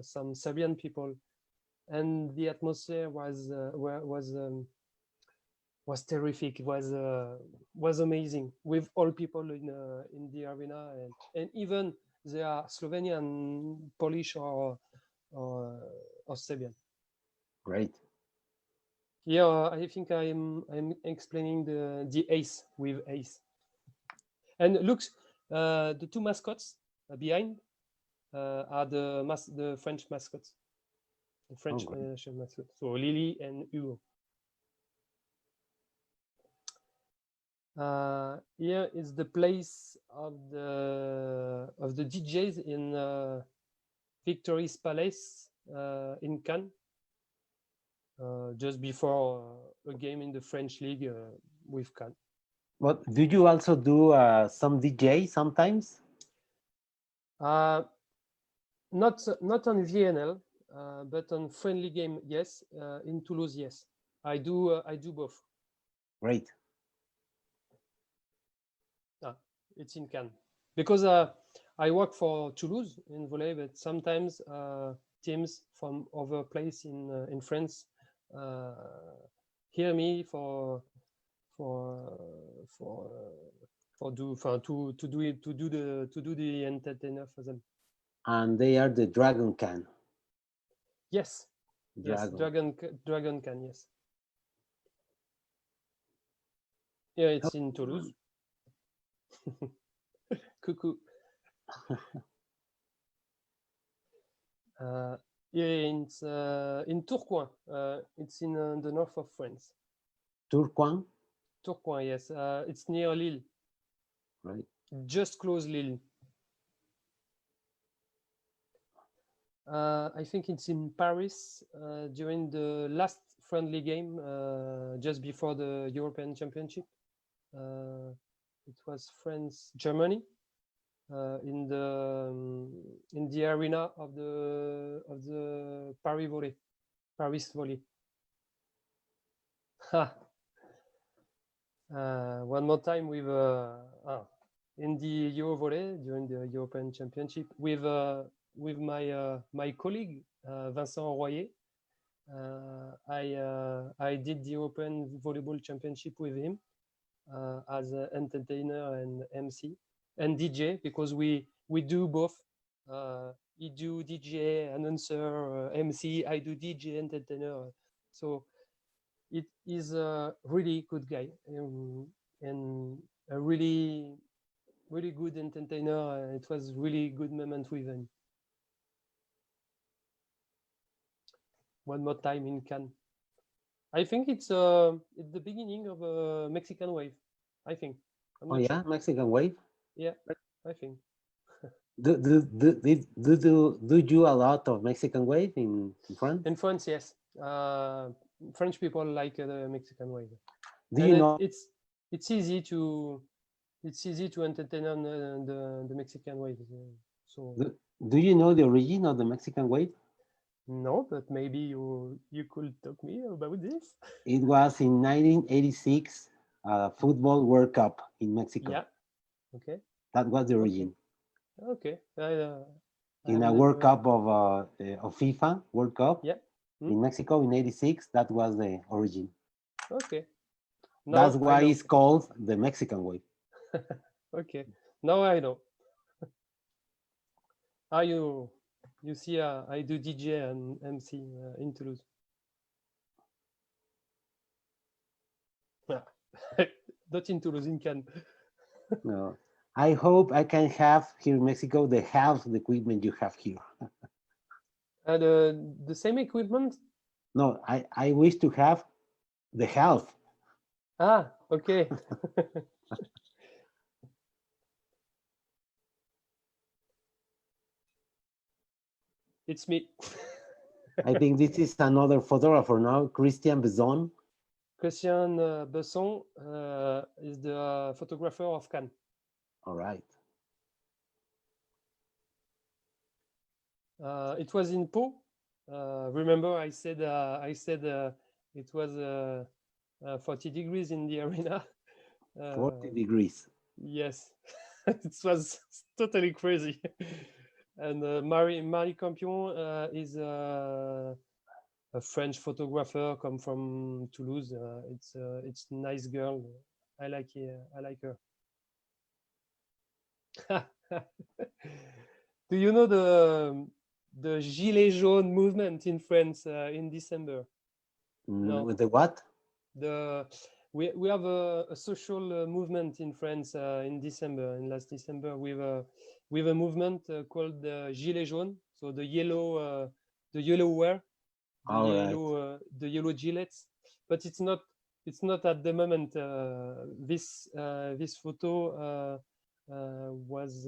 B: some Serbian people, and the atmosphere was terrific. It was amazing, with all people in the arena, and even they are Slovenian, Polish, or Serbian.
A: Great.
B: Yeah, I think I'm explaining the ace with ace. And look, the two mascots behind are the French mascots, the French national mascots. So Lily and Hugo. Here is the place of the DJs in Victory's Palace in Cannes, just before a game in the French League with Cannes.
A: But do you also do some DJ sometimes?
B: Not on VNL, but on friendly game, yes. In Toulouse, yes. I do both.
A: Great.
B: It's in Cannes, because I work for Toulouse in volley, but sometimes teams from other place in France hear me to do the entertainer for them.
A: And they are the Dragon Can.
B: Yes. Dragon Can, yes. Yeah, it's in Toulouse. Coucou. It's in Tourcoing. It's in the north of France.
A: Tourcoing?
B: Tourcoing, yes. It's near Lille.
A: Right.
B: Just close Lille. I think it's in Paris during the last friendly game just before the European Championship. It was France-Germany. in the arena of the Paris Volley. One more time with in the Euro Volley during the European Championship with my colleague Vincent Royer. I did the European Volleyball Championship with him as an entertainer and MC and DJ, because we do both. He do DJ, announcer, MC. I do DJ, entertainer. So it is a really good guy and a really good entertainer. It was really good moment with him. One more time in Cannes. I think it's the beginning of a Mexican wave. I think.
A: Oh yeah, sure. Mexican wave.
B: Yeah, I think.
A: Do you a lot of Mexican wave in France?
B: In France, yes. French people like the Mexican wave.
A: Do you know?
B: It's easy to entertain on the Mexican wave. So.
A: Do you know the origin of the Mexican wave?
B: No, but maybe you could talk me about this.
A: It was in 1986 Football World Cup in Mexico.
B: Yeah. Okay.
A: That was the origin.
B: Okay.
A: In a World Cup of FIFA World Cup.
B: Yeah.
A: In Mexico in '86, that was the origin.
B: Okay.
A: That's why it's called the Mexican wave.
B: Okay. Now I know. You see, I do DJ and MC in Toulouse. Not in Toulouse, in Cannes.
A: No. I hope I can have here in Mexico the half the equipment you have here.
B: The same equipment?
A: No, I wish to have the half.
B: Ah, okay. It's me.
A: I think this is another photographer now, Christian Besson.
B: Christian Besson is the photographer of Cannes.
A: All right.
B: It was in Pau. Remember, I said it was 40 degrees in the arena.
A: 40 degrees.
B: Yes, it was totally crazy. And Marie Campion is a French photographer, come from Toulouse. It's a nice girl. I like her. Do you know the Gilets jaunes movement in France in December?
A: No. With the what?
B: We have a social movement in France in last December with a movement called Gilets jaunes. So the yellow wear, the yellow gilets. But it's not at the moment. This photo was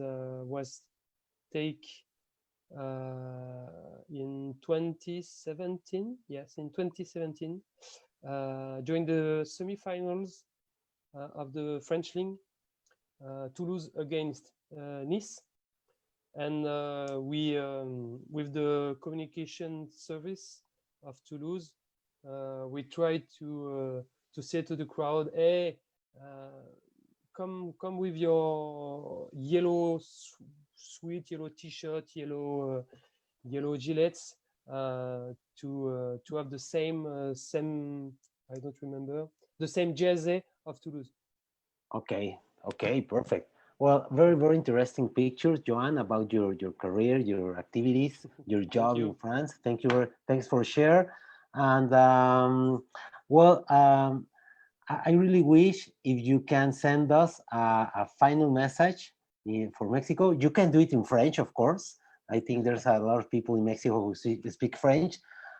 B: taken in 2017. Yes, in 2017 during the semi-finals of the French League, Toulouse against Nice, and we with the communication service of Toulouse, we tried to say to the crowd, "Hey, come with your yellow sweet yellow T-shirt, yellow gilets, to have the same I don't remember, the same jersey of Toulouse."
A: Okay, perfect. Well, very, very interesting pictures, Yoan, about your career, your activities, your job in France. Thanks for sharing. And I really wish if you can send us a final message for Mexico. You can do it in French, of course. I think there's a lot of people in Mexico who speak French.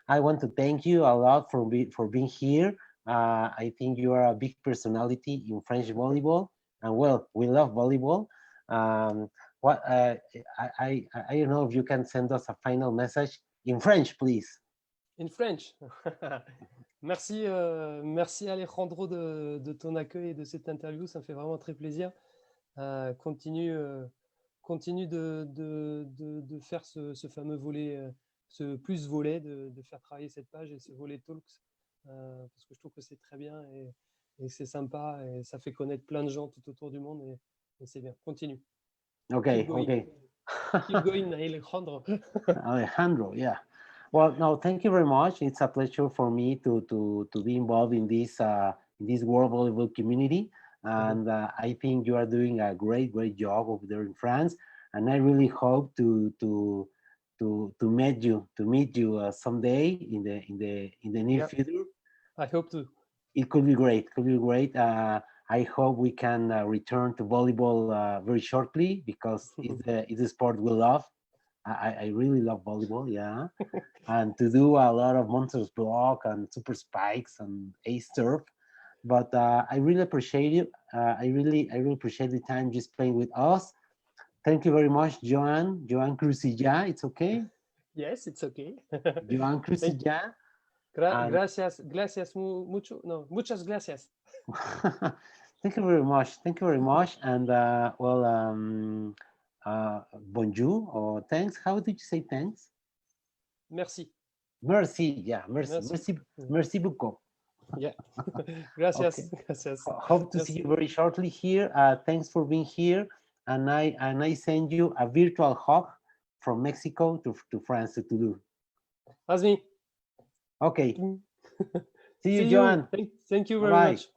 A: I want to thank you a lot for being here. I think you are a big personality in French volleyball, and well, we love volleyball. I don't know if you can send us a final message in French, please.
B: In French. Merci Alejandro de ton accueil et de cette interview. Ça me fait vraiment très plaisir. Continue continue de faire ce fameux volet, ce plus volet, de faire travailler cette page et ce volet talks, parce que je trouve que c'est très bien et c'est sympa et ça fait connaître plein de gens tout autour du monde et c'est bien. Continue.
A: Okay,
B: Keep going.
A: okay.
B: Keep going, Alejandro.
A: Alejandro, yeah. Well, no, thank you very much. It's a pleasure for me to be involved in this world volleyball community, and I think you are doing a great job over there in France. And I really hope to meet you someday in the near future.
B: I hope to.
A: It could be great. Could be great. I hope we can return to volleyball very shortly because it's a sport we love. I really love volleyball, yeah. And to do a lot of monsters block and super spikes and ace serve. But I really appreciate you. I really appreciate the time just playing with us. Thank you very much, Yoan Crouzillat. It's okay?
B: Yes, it's okay.
A: Yoan Crouzillat.
B: Gracias mucho. No, muchas gracias.
A: Thank you very much. Thank you very much. And bonjour or thanks. How did you say thanks?
B: Merci.
A: Merci. Yeah, merci beaucoup.
B: Yeah. Gracias.
A: Okay.
B: Gracias.
A: Hope to see you very shortly here. Thanks for being here. And I send you a virtual hug from Mexico to France to Toulouse.
B: That's me.
A: Okay. See you,
B: See
A: Joan.
B: Thank you very
A: Bye.
B: much.